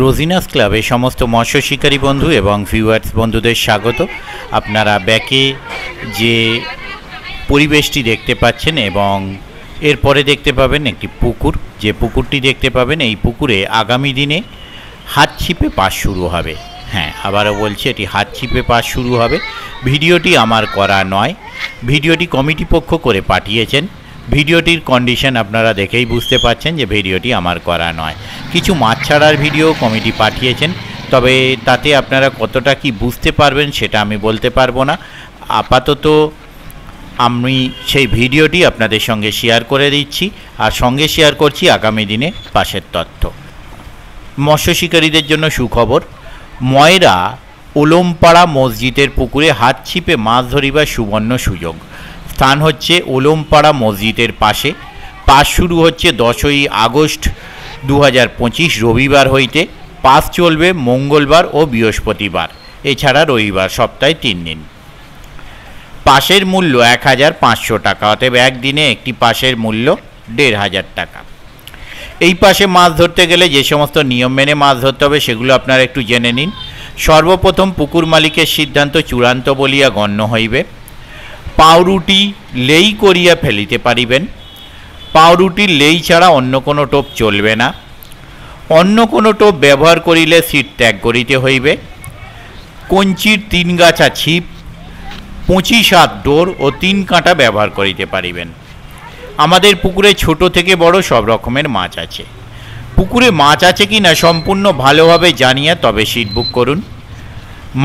রোজিনাস ক্লাবে সমস্ত মৎস্য শিকারী বন্ধু এবং ভিউয়ার্স বন্ধুদের স্বাগত। আপনারা ব্যাকে যে পরিবেশটি দেখতে পাচ্ছেন এবং এরপরে দেখতে পাবেন একটি পুকুর। যে পুকুরটি দেখতে পাবেন, এই পুকুরে আগামী দিনে হাত ছিপে পাস শুরু হবে। হ্যাঁ, আবারও বলছি, এটি হাত ছিপে পাস শুরু হবে। ভিডিওটি আমার করা নয়, ভিডিওটি কমিটি পক্ষ করে পাঠিয়েছেন। ভিডিওটির কন্ডিশন আপনারা দেখেই বুঝতে পারছেন যে ভিডিওটি আমার করা নয়। কিছু মাছ ছাড়ার ভিডিও কমিটি পাঠিয়েছেন, তবে তাতে আপনারা কতটা কি বুঝতে পারবেন সেটা আমি বলতে পারবো না। আপাতত আমি সেই ভিডিওটি আপনাদের সঙ্গে শেয়ার করে দিচ্ছি, আর সঙ্গে শেয়ার করছি আগামী দিনে পাশের তথ্য। মৎস্য শিকারীদের জন্য সুখবর, ময়রা ওলমপাড়া মসজিদের পুকুরে হাত ছিপে মাছ ধরিবার সুবর্ণ সুযোগ। স্থান হচ্ছে ওলমপাড়া মসজিদের পাশে। পাস শুরু হচ্ছে 10ই আগস্ট 2025 রবিবার হইতে। পাস চলবে মঙ্গলবার ও বৃহস্পতিবার, এছাড়া রবিবার, সপ্তাহে 3 দিন। পাসের মূল্য 1500 টাকা, অতএব একদিনে একটি পাসের মূল্য 1500 টাকা। এই পাশে মাছ ধরতে গেলে যে সমস্ত নিয়ম মেনে মাছ ধরতে হবে সেগুলো আপনারা একটু জেনে নিন। সর্বপ্রথম পুকুর মালিকের সিদ্ধান্ত চূড়ান্ত বলিয়া গণ্য হইবে। পাউরুটি লেই করিয়া ফেলিতে পারিবেন। পাউরুটির লেই ছাড়া অন্য কোনো টোপ চলবে না। অন্য কোনো টোপ ব্যবহার করিলে সিট ত্যাগ করিতে হইবে। কঞ্চির 3 গাছা ছিপ, 25 হাত ডোর ও 3 কাঁটা ব্যবহার করিতে পারিবেন। আমাদের পুকুরে ছোট থেকে বড় সব রকমের মাছ আছে। পুকুরে মাছ আছে কি না সম্পূর্ণ ভালোভাবে জানিয়ে তবে সিট বুক করুন।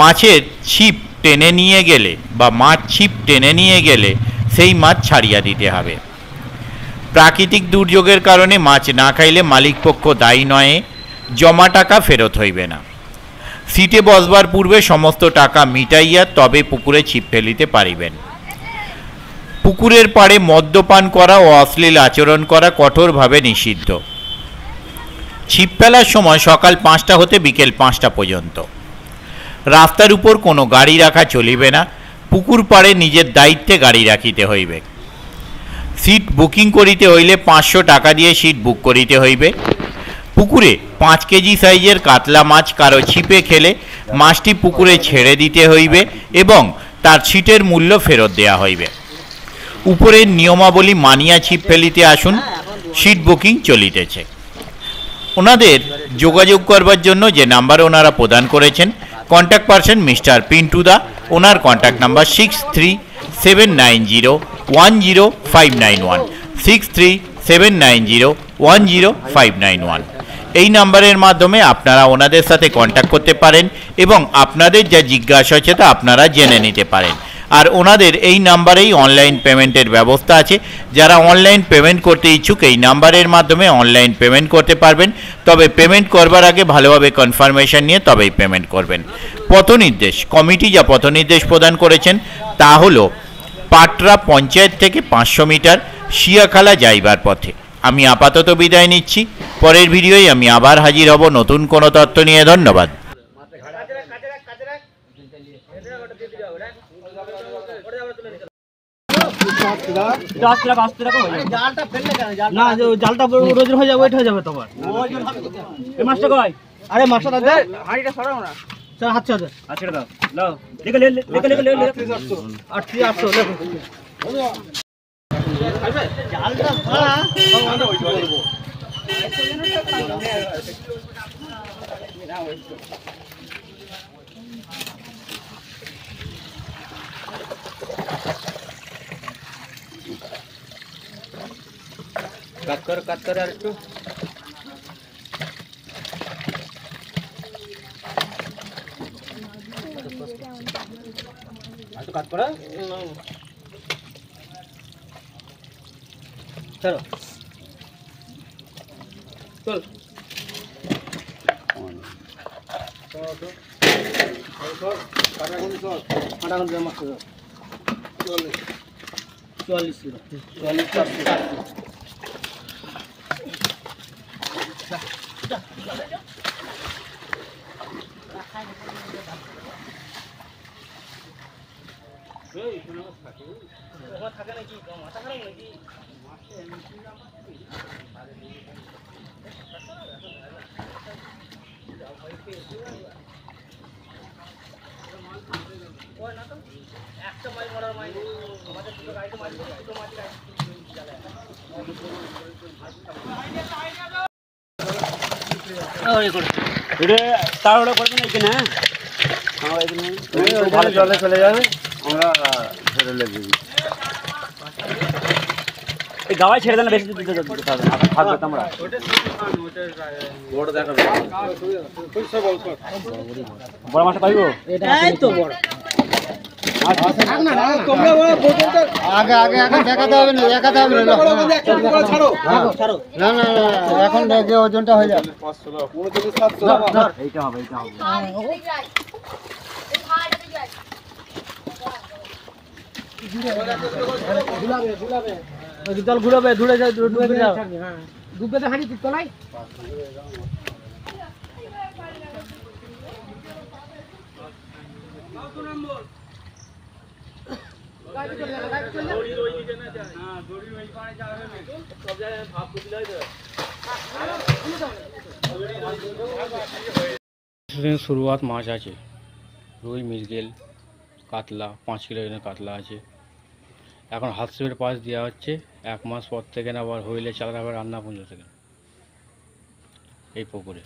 মাছের ছিপ টেনে নিয়ে গেলে বা মাছ ছিপ টেনে নিয়ে গেলে সেই মাছ ছাড়িয়া দিতে হবে। প্রাকৃতিক দুর্যোগের কারণে মাছ না খাইলে মালিকপক্ষ দায়ী নয়, জমা টাকা ফেরত হইবে না। সিটে বসবার পূর্বে সমস্ত টাকা মিটাইয়া তবে পুকুরে ছিপ ফেলিতে পারিবেন। পুকুরের পাড়ে মদ্যপান করা ও অশ্লীল আচরণ করা কঠোরভাবে নিষিদ্ধ। ছিপ ফেলার সময় সকাল 5টা হতে বিকেল 5টা পর্যন্ত। রাস্তার উপর কোনো গাড়ি রাখা চলিবে না। পুকুর পাড়ে নিজের দায়িত্বে গাড়ি রাখিতে হইবে। সিট বুকিং করিতে হইলে 500 টাকা দিয়ে সিট বুক করিতে হইবে। পুকুরে 5 কেজি সাইজের কাতলা মাছ কারো ছিপে খেলে মাছটি পুকুরে ছেড়ে দিতে হইবে এবং তার ছিটের মূল্য ফেরত দেওয়া হইবে। উপরের নিয়মাবলী মানিয়া ছিপ ফেলিতে আসুন। সিট বুকিং চলিতেছে। ওনাদের যোগাযোগ করবার জন্য যে নাম্বার ওনারা প্রদান করেছেন, কন্ট্যাক্ট পারসন মিস্টার পিন্টু দা। ওনার কন্ট্যাক্ট নাম্বার 6379010591, 6379010591। এই নাম্বারের মাধ্যমে আপনারা ওনাদের সাথে কন্ট্যাক্ট করতে পারেন এবং আপনাদের যা জিজ্ঞাসা আছে তা আপনারা জেনে নিতে পারেন। আর ওনাদের এই নাম্বারেই অনলাইন পেমেন্টের ব্যবস্থা আছে। যারা অনলাইন পেমেন্ট করতে ইচ্ছুক এই নাম্বারের মাধ্যমে অনলাইন পেমেন্ট করতে পারবেন, তবে পেমেন্ট করবার আগে ভালোভাবে কনফার্মেশন নিয়ে তবেই পেমেন্ট করবেন। পথনির্দেশ, কমিটি যা পথনির্দেশ প্রদান করেছেন তা হলো পাটরা পঞ্চায়েত থেকে 500 মিটার শিয়াখালা যাইবার পথে। আমি আপাতত বিদায় নিচ্ছি। পরের ভিডিওয় আমি আবার হাজির হব নতুন কোনো তথ্য নিয়ে। ধন্যবাদ। জালটা রোজন হয়ে যাবে, ওয়েট হয়ে যাবে তোমার। আরে মাছটা হাঁড়িটা সরাও না, হাত ছেড়ে দাও। দাও লিখে লিখে 800 লেখো। জালটা ধরা কাট কর আর একটু কাট করা। চলো চল চল্লিশ থাকে নাকি মাথা খারাপ নাকি? তাড়াহুড়ো করবেন এখানে, হ্যাঁ ভালো জলে চলে যাবে, আমরা ছেড়ে লেগে এই গাওয়ায় ছেড়ে দেন, বেশি দিতে হবে না, থাকবে তো আমরা বড় মাছটা পাইবো, এই তো বড় আগে আগে এখন দেখাতে হবে না, দেখাতে হবে না, না না না এখন দেখে ওজনটা হয়ে যাবে। এইটা হবে, এইটা হবে। জল ঘুরাবে, ধুড়ে যায়, ডুবে যাও, ডুবে তো হাঁড়ি তলায়। শুরুয়াত মাছ আছে, রুই, মৃগেল, কাতলা, 5 কিলো এখানে কাতলা আছে। এখন হাতসেপের পাশ দেওয়া হচ্ছে, 1 মাস পর থেকে না আবার হইলে চালাতে হবে রান্না পুঞ্জ থেকে এই পুকুরে।